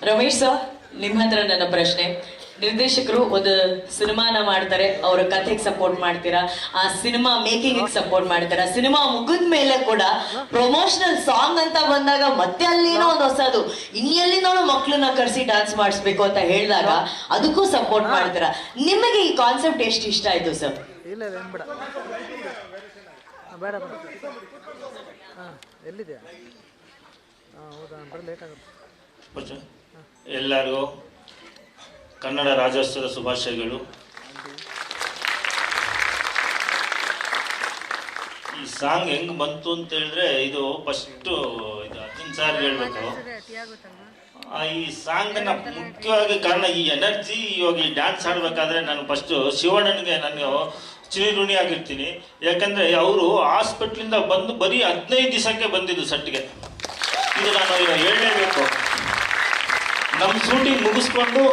Ramesh sir, ನಿಮ್ಮ ಹತ್ರ ನನ್ನ ಪ್ರಶ್ನೆ. ನಿರ್ದೇಶಕರು ಒಂದು ಸಿನಿಮಾನ ಮಾಡ್ತಾರೆ, ಅವರ ಕಥೆಗೆ ಸಪೋರ್ಟ್ ಮಾಡ್ತೀರಾ, ಆ ಸಿನಿಮಾ ಮೇಕಿಂಗ್ ಸಪೋರ್ಟ್ ಮಾಡ್ತೀರಾ. ಸಿನಿಮಾ ಮುಗಿದ ಮೇಲೆ ಕೂಡ ಪ್ರಮೋಷನಲ್ ಸಾಂಗ್ ಅಂತ ಬಂದಾಗ ಮತ್ತೆ ಅಲ್ಲಿನೋ ಒಂದು ಹೊಸದು, ಇನ್ನೆಲ್ಲಿನೋ ಮಕ್ಳನ್ನ ಕರೆಸಿ ಡ್ಯಾನ್ಸ್ ಮಾಡಿಸ್ಬೇಕು ಅಂತ ಹೇಳಿದಾಗ ಅದಕ್ಕೂ ಸಪೋರ್ಟ್ ಮಾಡ್ತೀರಾ. ನಿಮಗೆ ಈ ಕಾನ್ಸೆಪ್ಟ್ ಎಷ್ಟು ಇಷ್ಟ ಆಯ್ತು ಸರ್? ಎಲ್ಲರಿಗೂ ಕನ್ನಡ ರಾಜ್ಯೋತ್ಸವದ ಶುಭಾಶಯಗಳು. ಈ ಸಾಂಗ್ ಹೆಂಗ್ ಬಂತು ಅಂತ ಹೇಳಿದ್ರೆ, ಇದು ಫಸ್ಟ್ ಇದು ಅರ್ಜುನ್ ಸರ್ ಹೇಳ್ಬೇಕು. ಈ ಸಾಂಗ್ ನ ಮುಖ್ಯವಾಗಿ ಕಾರಣ ಈ ಎನರ್ಜಿ. ಇವಾಗ ಈ ಡ್ಯಾನ್ಸ್ ಆಡ್ಬೇಕಾದ್ರೆ ನಾನು ಫಸ್ಟ್ ಶಿವಣ್ಣನಿಗೆ ನಾನು ಚಿರಋಣಿ ಆಗಿರ್ತೀನಿ. ಯಾಕಂದ್ರೆ ಅವರು ಹಾಸ್ಪಿಟ್ಲಿಂದ ಬಂದು ಬರೀ 15 ದಿವಸಕ್ಕೆ ಬಂದಿದ್ದು ಸೆಟ್ಗೆ. ಇದು ನಾನು ಹೇಳಲೇಬೇಕು. ನಮ್ಮ ಶೂಟಿಂಗ್ ಮುಗಿಸ್ಕೊಂಡು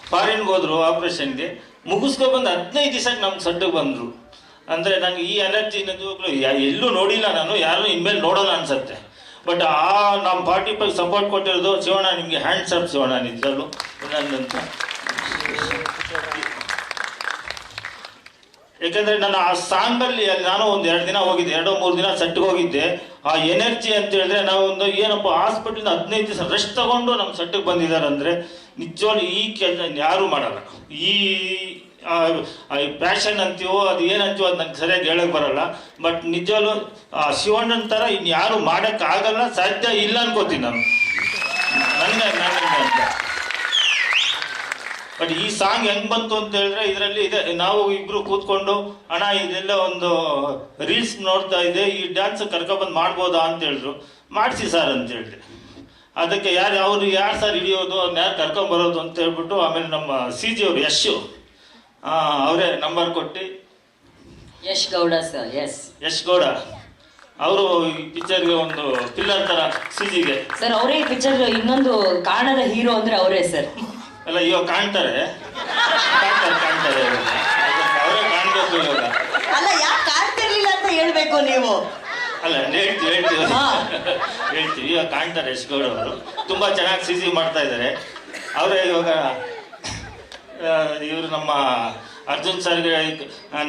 ಫಾರಿನ್ಗೆ ಹೋದ್ರು, ಆಪರೇಷನ್ಗೆ ಮುಗಿಸ್ಕೊ ಬಂದು 15 ದಿವಸಕ್ಕೆ ನಮ್ಮ ಸೆಟ್ಗೆ ಬಂದರು. ಅಂದರೆ ನನಗೆ ಈ ಎನರ್ಜಿ ಎಲ್ಲೂ ನೋಡಿಲ್ಲ ನಾನು, ಯಾರು ಇನ್ಮೇಲೆ ನೋಡೋಲ್ಲ ಅನ್ಸುತ್ತೆ. ಬಟ್ ನಮ್ಮ ಪಾರ್ಟಿ ಸಪೋರ್ಟ್ ಕೊಟ್ಟಿರೋದು ಶಿವಣ್ಣ, ನಿಮಗೆ ಹ್ಯಾಂಡ್ಸ್ ಅಪ್ ಶಿವಣ್ಣ, ನಿಜಲ್ಲೂ ನನ್ನಂತ. ಯಾಕಂದ್ರೆ ನಾನು ಆ ಸಾಂಗಲ್ಲಿ ನಾನು ಒಂದು 2 ದಿನ ಹೋಗಿದ್ದೆ, 2-3 ದಿನ ಸೆಟ್ಗೆ ಹೋಗಿದ್ದೆ. ಆ ಎನರ್ಜಿ ಅಂತ ಹೇಳಿದ್ರೆ, ನಾವು ಒಂದು ಏನಪ್ಪ ಹಾಸ್ಪಿಟ್ಲಿಂದ 15 ದಿವಸ ರೆಸ್ಟ್ ತಗೊಂಡು ನಮ್ಮ ಸೆಟ್ಗೆ ಬಂದಿದ್ದಾರೆ ಅಂದರೆ ನಿಜವಾಗ್ಲೂ ಈ ಕೆಲಸ ಯಾರೂ ಮಾಡಲ್ಲ. ಈ ಪ್ಯಾಷನ್ ಅಂತೀವೋ ಅದು ಏನಂತೀವೋ ಅದು ನಂಗೆ ಸರಿಯಾಗಿ ಹೇಳಕ್ ಬರಲ್ಲ. ಬಟ್ ನಿಜವಾಗ್ಲೂ ಶಿವಣ್ಣನ ಥರ ಇನ್ನು ಯಾರು ಮಾಡೋಕ್ಕಾಗಲ್ಲ, ಸಾಧ್ಯ ಇಲ್ಲ ಅನ್ಕೋತೀನಿ ನಾನು, ನನಗೆ ಅಂತ. ಬಟ್ ಈ ಸಾಂಗ್ ಹೆಂಗ್ ಬಂತು ಅಂತ ಹೇಳಿದ್ರೆ, ಇದರಲ್ಲಿ ಇದೆ, ನಾವು ಇಬ್ರು ಕೂತ್ಕೊಂಡು ಅಣ್ಣ ಇದೆಲ್ಲ ಒಂದು ರೀಲ್ಸ್ ನೋಡ್ತಾ ಇದೆ, ಈ ಡ್ಯಾನ್ಸ್ ಕರ್ಕೊಬಂದು ಮಾಡ್ಬೋದಾ ಅಂತ ಹೇಳಿದ್ರು. ಮಾಡಿಸಿ ಸರ್ ಅಂತ ಹೇಳಿದೆ. ಅದಕ್ಕೆ ಯಾರು ಸರ್ ಹಿಡಿಯೋದು, ಅವ್ರನ್ನ ಯಾರು ಕರ್ಕೊಂಬರೋದು ಅಂತ ಹೇಳ್ಬಿಟ್ಟು, ಆಮೇಲೆ ನಮ್ಮ CG ಅವರು ಅವರೇ ನಂಬರ್ ಕೊಟ್ಟು, ಯಶ್ ಗೌಡ ಸರ್. ಯಶ್ ಗೌಡ ಅವರು ಈ ಪಿಕ್ಚರ್ಗೆ ಒಂದು ಪಿಲ್ಲರ್ ತರ CGಗೆ ಸರ್. ಅವರೇ ಈ ಪಿಕ್ಚರ್ ಇನ್ನೊಂದು ಕಾಣದ ಹೀರೋ ಅಂದ್ರೆ ಅವರೇ ಸರ್. ಅಲ್ಲ, ಇವಾಗ ಕಾಣ್ತಾರೆ ಅವರೇ ಕಾಣ್ಬೇಕು ಇವಾಗ. ಅಲ್ಲ, ಯಾಕೆ ಕಾಣ್ತಿರ್ಲಿಲ್ಲ ಅಂತ ಹೇಳ್ಬೇಕು ನೀವು. ಅಲ್ಲ, ಹೇಳ್ತೀವಿ ಇವಾಗ ಕಾಣ್ತಾರೆ. ಯಶ್ ಗೌಡ ಅವರು ತುಂಬಾ ಚೆನ್ನಾಗಿ CG ಮಾಡ್ತಾ ಇದ್ದಾರೆ. ಅವರೇ ಇವಾಗ ಇವರು ನಮ್ಮ ಅರ್ಜುನ್ ಸರ್ಗೆ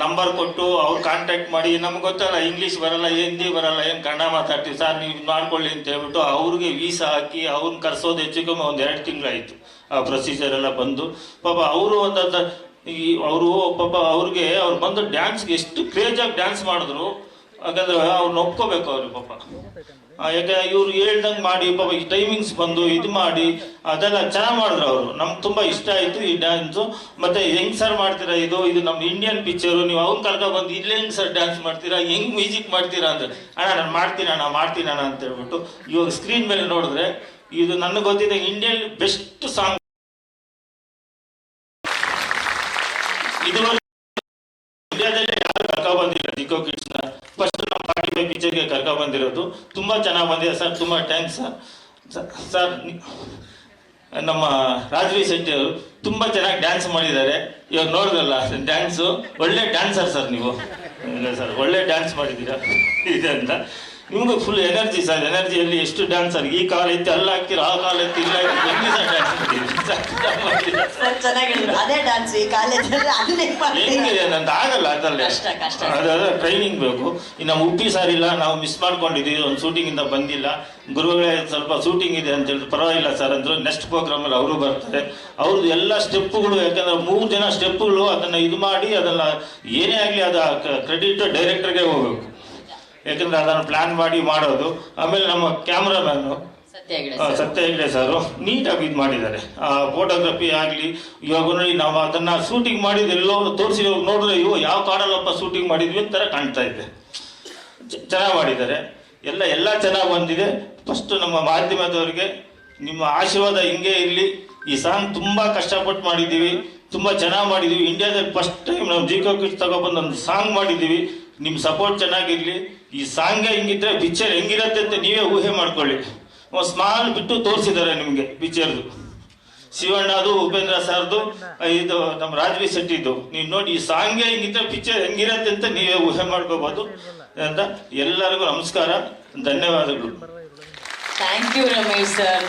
ನಂಬರ್ ಕೊಟ್ಟು ಅವ್ರು ಕಾಂಟ್ಯಾಕ್ಟ್ ಮಾಡಿ, ನಮ್ಗೆ ಗೊತ್ತಲ್ಲ ಇಂಗ್ಲೀಷ್ ಬರಲ್ಲ, ಹಿಂದಿ ಬರಲ್ಲ, ಏನು ಕನ್ನಡ ಮಾತಾಡ್ತೀವಿ ಸರ್, ನೀವು ಮಾಡ್ಕೊಳ್ಳಿ ಅಂತ ಹೇಳ್ಬಿಟ್ಟು ಅವ್ರಿಗೆ ವೀಸಾ ಹಾಕಿ ಅವ್ರನ್ನ ಕರ್ಸೋದು ಹೆಚ್ಚು ಕಮ್ಮಿ ಒಂದು 2 ತಿಂಗಳಾಯಿತು. ಆ ಪ್ರೊಸೀಜರ್ ಎಲ್ಲ ಬಂದು ಪಾಪ ಅವರು ಅವ್ರಿಗೆ ಅವ್ರು ಬಂದು ಡ್ಯಾನ್ಸ್ಗೆ ಎಷ್ಟು ಕ್ರೇಜಾಗಿ ಡ್ಯಾನ್ಸ್ ಮಾಡಿದ್ರು. ಯಾಕಂದ್ರೆ ಅವ್ರನ್ನ ಒಪ್ಕೋಬೇಕು ಅವ್ರಿಗೆ ಪಾಪ. ಯಾಕೆ ಇವ್ರು ಹೇಳ್ದಂಗೆ ಮಾಡಿ ಪಾಪ ಈ ಟೈಮಿಂಗ್ಸ್ ಬಂದು ಇದು ಮಾಡಿ ಅದೆಲ್ಲ ಚೆನ್ನಾಗಿ ಮಾಡಿದ್ರು ಅವರು. ನಮ್ಗೆ ತುಂಬ ಇಷ್ಟ ಆಯಿತು ಈ ಡ್ಯಾನ್ಸು. ಮತ್ತು ಹೆಂಗೆ ಸರ್ ಮಾಡ್ತೀರಾ, ಇದು ನಮ್ಮ ಇಂಡಿಯನ್ ಪಿಕ್ಚರು, ನೀವು ಅವ್ನು ಕರ್ಕೊಬಂದು ಇಲ್ಲೇ ಹೆಂಗೆ ಸರ್ ಡ್ಯಾನ್ಸ್ ಮಾಡ್ತೀರಾ, ಹೆಂಗೆ ಮ್ಯೂಸಿಕ್ ಮಾಡ್ತೀರಾ ಅಂದರೆ, ಅಣ್ಣ ನಾನು ಮಾಡ್ತೀನಿ ಅಂತ ಹೇಳ್ಬಿಟ್ಟು ಇವಾಗ ಸ್ಕ್ರೀನ್ ಮೇಲೆ ನೋಡಿದ್ರೆ ಇದು ನನಗೆ ಗೊತ್ತಿದೆ ಇಂಡಿಯನ್ ಬೆಸ್ಟ್ ಸಾಂಗ್. ಇದುವರೆಗೆ ಇಂಡಿಯಾದಲ್ಲಿ ಯಾರು ಕರ್ಕೊಬಂದಿಲ್ಲ ಜಿಕೋ ಕಿಡ್ಸ್ನ. ಫಸ್ಟ್ ನಮ್ಮ ಪಾರ್ಟಿ ಪಿಕ್ಚರ್ಗೆ ಕರ್ಕೊಬಂದಿರೋದು. ತುಂಬ ಚೆನ್ನಾಗಿ ಬಂದಿದೆ ಸರ್, ತುಂಬ ಥ್ಯಾಂಕ್ಸ್ ಸರ್. ನಮ್ಮ ರಾಜ್ವಿ ಶೆಟ್ಟಿ ಅವರು ತುಂಬ ಚೆನ್ನಾಗಿ ಡ್ಯಾನ್ಸ್ ಮಾಡಿದ್ದಾರೆ. ಇವಾಗ ನೋಡಿದ್ರಲ್ಲ ಡ್ಯಾನ್ಸು, ಒಳ್ಳೆ ಡ್ಯಾನ್ಸರ್ ಸರ್ ನೀವು. ಇಲ್ಲ ಸರ್, ಒಳ್ಳೆ ಡ್ಯಾನ್ಸ್ ಮಾಡಿದ್ದೀರಾ ಇದೆ ಅಂತ. ನಿಮ್ಗೆ ಫುಲ್ ಎನರ್ಜಿ ಸರ್. ಎನರ್ಜಿಯಲ್ಲಿ ಎಷ್ಟು ಡ್ಯಾನ್ಸರ್, ಈ ಕಾಲ ಎತ್ತಿ ಅಲ್ಲ ಹಾಕ್ತೀರ, ಆ ಕಾಲ ಎತ್ತಿ ಇಲ್ಲ ಹೆಂಗೆ ಸರ್ ಡ್ಯಾನ್ಸ್ ಹೆಂಗಿದೆ ನಂದು ಆಗಲ್ಲ ಅದಲ್ಲೇ. ಅದಾದ್ರೆ ಟ್ರೈನಿಂಗ್ ಬೇಕು. ಇನ್ನು ನಮ್ಮ ಉಪ್ಪಿ ಸಾರ್ ಇಲ್ಲ, ನಾವು ಮಿಸ್ ಮಾಡ್ಕೊಂಡಿದ್ದೀವಿ, ಒಂದು ಶೂಟಿಂಗಿಂದ ಬಂದಿಲ್ಲ. ಗುರುಗಳೇ ಸ್ವಲ್ಪ ಶೂಟಿಂಗ್ ಇದೆ ಅಂತ ಹೇಳಿದ್ರು. ಪರವಾಗಿಲ್ಲ ಸರ್ ಅಂದರು. ನೆಕ್ಸ್ಟ್ ಪ್ರೋಗ್ರಾಮಲ್ಲಿ ಅವರು ಬರ್ತಾರೆ. ಅವ್ರದ್ದು ಎಲ್ಲ ಸ್ಟೆಪ್ಪುಗಳು, ಯಾಕಂದ್ರೆ 3 ಜನ ಸ್ಟೆಪ್ಪುಗಳು, ಅದನ್ನು ಇದು ಮಾಡಿ ಅದನ್ನು ಏನೇ ಆಗಲಿ ಅದು ಕ್ರೆಡಿಟ್ ಡೈರೆಕ್ಟರ್ಗೆ ಹೋಗ್ಬೇಕು. ಯಾಕಂದ್ರೆ ಅದನ್ನು ಪ್ಲಾನ್ ಮಾಡಿ ಮಾಡೋದು. ಆಮೇಲೆ ನಮ್ಮ ಕ್ಯಾಮ್ರಾಮ್ಯಾನು ಸತ್ಯ ಹೆಗ್ಡೆ ಸರು ನೀಟಾಗಿ ಇದು ಮಾಡಿದ್ದಾರೆ. ಫೋಟೋಗ್ರಫಿ ಆಗಲಿ, ಇವಾಗ ನೋಡಿ ನಾವು ಅದನ್ನು ಶೂಟಿಂಗ್ ಮಾಡಿದ್ದು ಎಲ್ಲೋ ತೋರಿಸಿ ನೋಡಿದ್ರೆ ಇವು ಯಾವ ಕಾಡಲ್ಲಪ್ಪ ಶೂಟಿಂಗ್ ಮಾಡಿದ್ವಿ ಅಂತ ಕಾಣ್ತಾ ಇದೆ. ಚೆನ್ನಾಗಿ ಮಾಡಿದ್ದಾರೆ. ಎಲ್ಲ ಚೆನ್ನಾಗಿ ಬಂದಿದೆ. ಫಸ್ಟ್ ನಮ್ಮ ಮಾಧ್ಯಮದವರಿಗೆ ನಿಮ್ಮ ಆಶೀರ್ವಾದ ಹಿಂಗೆ ಇರಲಿ. ಈ ಸಾಂಗ್ ತುಂಬ ಕಷ್ಟಪಟ್ಟು ಮಾಡಿದ್ದೀವಿ, ತುಂಬ ಚೆನ್ನಾಗಿ ಮಾಡಿದ್ದೀವಿ. ಇಂಡಿಯಾದಲ್ಲಿ ಫಸ್ಟ್ ಟೈಮ್ ನಾವು ಜಿಕೋ ಕಿಡ್ಸ್ ತಗೊಬಂದು ಒಂದು ಸಾಂಗ್ ಮಾಡಿದ್ದೀವಿ. ನಿಮ್ಮ ಸಪೋರ್ಟ್ ಚೆನ್ನಾಗಿರಲಿ. ಈ ಸಾಂಗೇ ಹಿಂಗಿದ್ರೆ ಪಿಕ್ಚರ್ ಹೆಂಗಿರತ್ತೆ ಅಂತ ನೀವೇ ಊಹೆ ಮಾಡ್ಕೊಳ್ಳಿ. ಒಂದು ಸ್ಮಾಲ್ ಬಿಟ್ಟು ತೋರಿಸಿದ್ದಾರೆ ನಿಮಗೆ ಪಿಕ್ಚರ್ದು. ಶಿವಣ್ಣದು, ಉಪೇಂದ್ರ ಸರ್ದು, ಇದು ನಮ್ಮ ರಾಜ್ವಿ ಶೆಟ್ಟಿದು. ನೀವು ನೋಡಿ ಈ ಸಾಂಗೇ ಹಿಂಗಿದ್ರೆ ಪಿಕ್ಚರ್ ಹೆಂಗಿರತ್ತೆ ಅಂತ ನೀವೇ ಊಹೆ ಮಾಡ್ಕೋಬಹುದು ಅಂತ. ಎಲ್ಲರಿಗೂ ನಮಸ್ಕಾರ, ಧನ್ಯವಾದಗಳು. Thank you Ramesh sir.